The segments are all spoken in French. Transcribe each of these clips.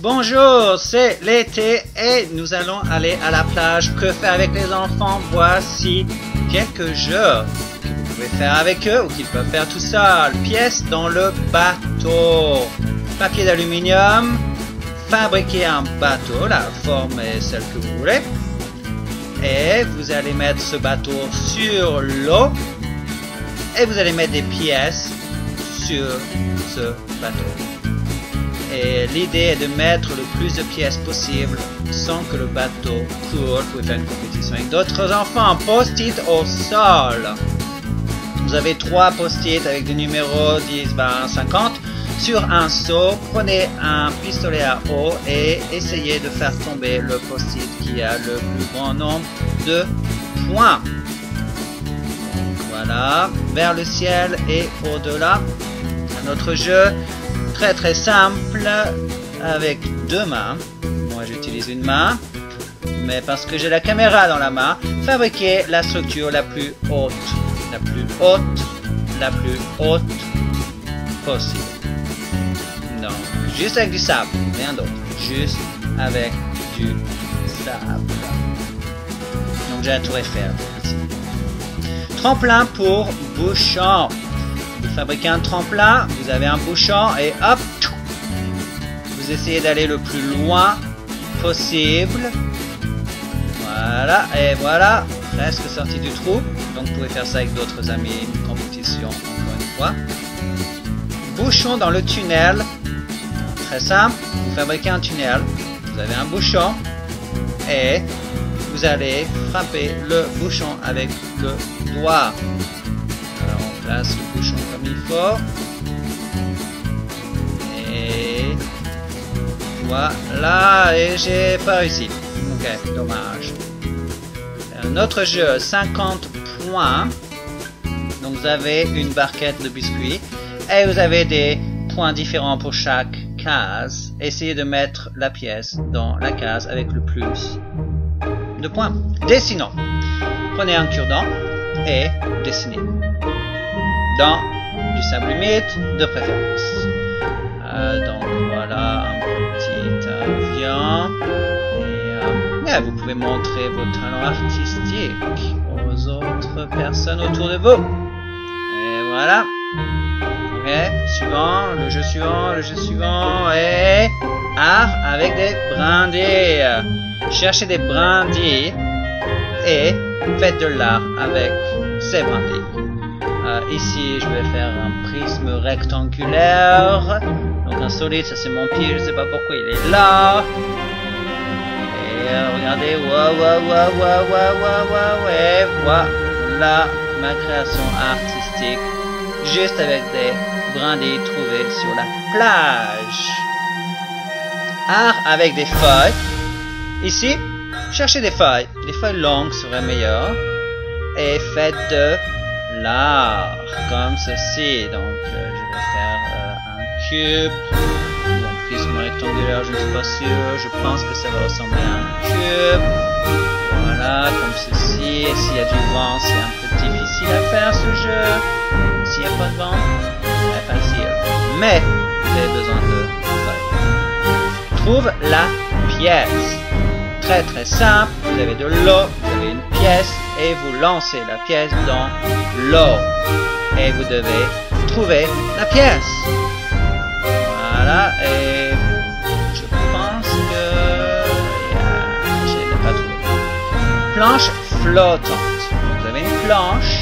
Bonjour, c'est l'été et nous allons aller à la plage. Que faire avec les enfants? Voici quelques jeux que vous pouvez faire avec eux ou qu'ils peuvent faire tout seuls. Pièces dans le bateau. Papier d'aluminium. Fabriquer un bateau, la forme est celle que vous voulez. Et vous allez mettre ce bateau sur l'eau. Et vous allez mettre des pièces sur ce bateau. Et l'idée est de mettre le plus de pièces possible sans que le bateau coule. Vous pouvez faire une compétition avec d'autres enfants. Post-it au sol. Vous avez 3 post-it avec des numéros 10, 20, 50. Sur un seau, prenez un pistolet à eau et essayez de faire tomber le post-it qui a le plus grand nombre de points. Voilà, vers le ciel et au-delà. Un autre jeu très simple avec 2 mains. Moi j'utilise une main, mais parce que j'ai la caméra dans la main, fabriquer la structure la plus haute possible. Non, juste avec du sable, rien d'autre. Juste avec du sable. Donc j'ai la tour Eiffel ici. Tremplin pour bouchon. Vous fabriquez un tremplin, vous avez un bouchon et hop, vous essayez d'aller le plus loin possible. Voilà, et voilà, presque sorti du trou. Donc vous pouvez faire ça avec d'autres amis, une compétition encore une fois. Bouchon dans le tunnel, très simple, vous fabriquez un tunnel, vous avez un bouchon et vous allez frapper le bouchon avec le doigt. Alors on place le bouchon comme il faut. Et voilà, et j'ai pas réussi. Ok, dommage. Un autre jeu, 50 points. Donc vous avez une barquette de biscuits. Et vous avez des points différents pour chaque case. Essayez de mettre la pièce dans la case avec le plus de points. Dessinons. Prenez un cure-dent et dessinez. Dans du sable humide de préférence. Donc voilà un petit avion. Et vous pouvez montrer vos talents artistiques aux autres personnes autour de vous. Et voilà. Ok, suivant, le jeu suivant, et art avec des brindilles. Cherchez des brindilles et faites de l'art avec ces brindilles. Ici, je vais faire un prisme rectangulaire. Donc un solide, ça c'est mon pied, je sais pas pourquoi il est là. Et regardez, et voilà ma création artistique. Juste avec des brindilles trouvées sur la plage. Art avec des feuilles. Ici, cherchez des feuilles. Des feuilles longues seraient meilleures. Et faites de l'art comme ceci. Donc, je vais faire un cube ou un prisme rectangulaire. Je ne suis pas sûr. Je pense que ça va ressembler à un cube. Voilà, comme ceci. Et s'il y a du vent, c'est un peu difficile à faire ce jeu. S'il n'y a pas de vent, c'est facile. Mais, vous avez besoin de feuilles. Trouve la pièce. Très simple. Vous avez de l'eau, vous avez une pièce et vous lancez la pièce dans l'eau. Et vous devez trouver la pièce. Voilà, et je pense que je ne l'ai pas trouvé. Planche flottante. Vous avez une planche,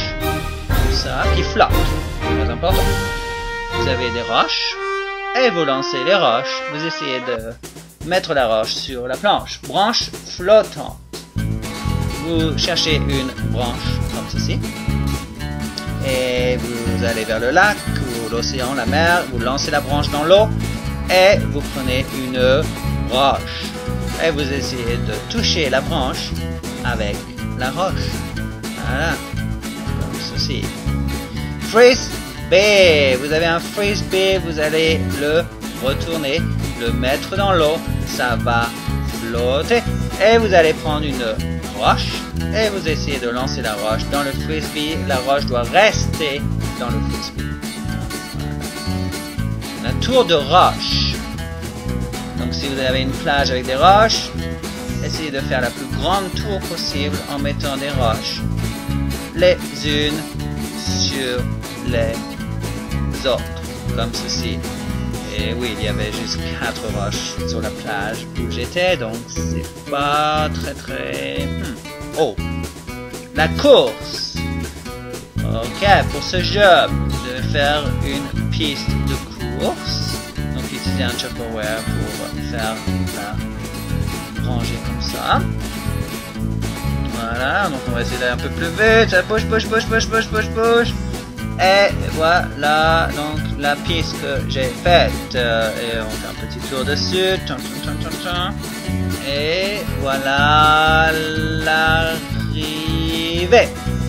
comme ça, qui flotte. Très important. Vous avez des roches et vous lancez les roches. Vous essayez de mettre la roche sur la planche. Branche flottante. Vous cherchez une branche comme ceci. Et vous allez vers le lac ou l'océan, la mer. Vous lancez la branche dans l'eau. Et vous prenez une roche. Et vous essayez de toucher la branche avec la roche. Voilà. Comme ceci. Frisbee. Vous avez un frisbee. Vous allez le retourner, le mettre dans l'eau. Ça va flotter. Et vous allez prendre une roche. Et vous essayez de lancer la roche dans le frisbee. La roche doit rester dans le frisbee. La tour de roche. Donc Donc si vous avez une plage avec des roches, essayez de faire la plus grande tour possible en mettant des roches les unes sur les autres, comme ceci. Et oui, il y avait juste 4 roches sur la plage où j'étais, donc c'est pas très... Oh, la course. Ok, pour ce jeu, je vais faire une piste de course. Donc utiliser un Tupperware pour faire la rangée comme ça. Voilà, donc on va essayer d'aller un peu plus vite. Ça bouge. Et voilà donc la piste que j'ai faite. Et on fait un petit tour dessus. Et voilà l'arrivée.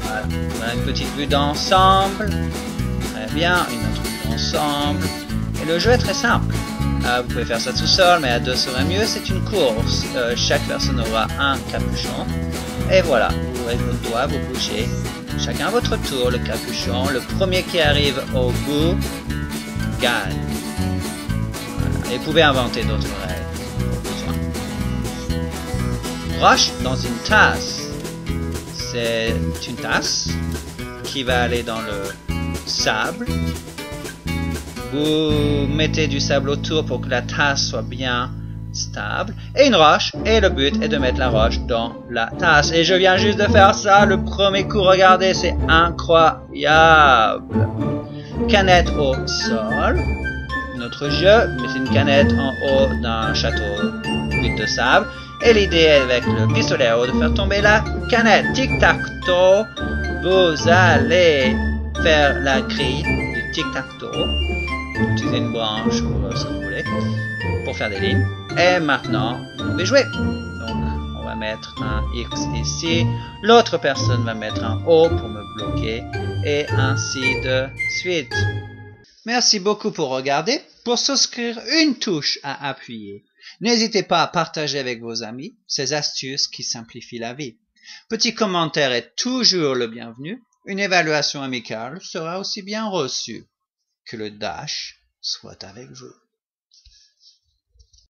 Voilà. Voilà une petite vue d'ensemble. Très bien, une autre vue d'ensemble. Et le jeu est très simple. Vous pouvez faire ça tout seul, mais à deux serait mieux. C'est une course. Chaque personne aura un capuchon. Et voilà, vous ouvrez vos doigts, vous bougez. Chacun à votre tour, le capuchon. Le premier qui arrive au bout gagne. Voilà. Et vous pouvez inventer d'autres règles au besoin. Roche dans une tasse. C'est une tasse qui va aller dans le sable. Vous mettez du sable autour pour que la tasse soit bien stable. Et une roche. Et le but est de mettre la roche dans la tasse. Et je viens juste de faire ça. Le premier coup, regardez, c'est incroyable. Canette au sol. Notre jeu, mettez une canette en haut d'un château vide de sable. Et l'idée avec le pistolet à eau de faire tomber la canette. Tic-tac-toe. Vous allez faire la grille du tic-tac-toe. Utilisez une branche ou ce que vous voulez pour faire des lignes. Et maintenant, vous pouvez jouer. Donc, on va mettre un X ici. L'autre personne va mettre un O pour me bloquer. Et ainsi de suite. Merci beaucoup pour regarder. Pour souscrire, une touche à appuyer. N'hésitez pas à partager avec vos amis ces astuces qui simplifient la vie. Petit commentaire est toujours le bienvenu. Une évaluation amicale sera aussi bien reçue. Que le Dash soit avec vous.